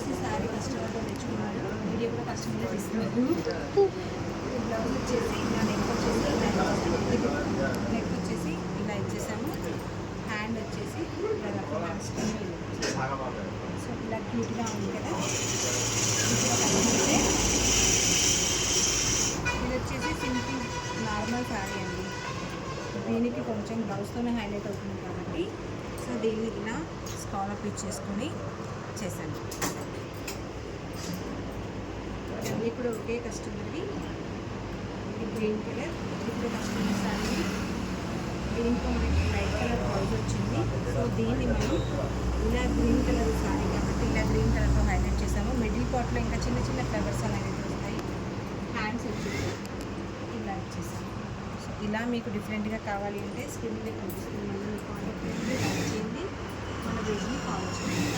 వచ్చేసి శారీ కస్టమర్తో తెచ్చుకున్నాడు, వీడియో కూడా కస్టమర్ ఇస్తున్నారు. బ్లౌజ్ వచ్చేసి ఇలా నెక్ వచ్చేసి ఇలా ఇచ్చేసాము. హ్యాండ్ వచ్చేసి ఇలా సో ఇలా క్యూట్గా ఉంది కదా. ఇది వచ్చేసి సింపుల్ నార్మల్ శారీ అండి. దీనికి కొంచెం బ్లౌజ్తోనే హైలైట్ అవుతుంది కాబట్టి సో దీన్ని ఇలా స్కాలప్ ఇచ్చేసుకొని చేశాను. ఇవన్నీ కూడా ఒకే కస్టమర్వి. ఇది గ్రీన్ కలర్, ఇప్పుడు కస్టమర్ శారీ. దీంట్లో మనకి లైట్ కలర్ బ్లౌజ్ వచ్చింది. సో దీన్ని మనం ఇలా గ్రీన్ కలర్ శారీ కాబట్టి ఇలా గ్రీన్ కలర్తో హైలైట్ చేసాము. మిడిల్ పార్ట్లో ఇంకా చిన్న చిన్న ఫ్లవర్స్ అనేది వస్తాయి. హ్యాండ్స్ వచ్చేసి ఇలా ఇచ్చేసాము. సో ఇలా మీకు డిఫరెంట్గా కావాలి అంటే స్క్రీన్ మీద కనిపిస్తుంది. కాంటాక్ట్ చేయండి, మన పేజ్ని ఫాలో చేయండి.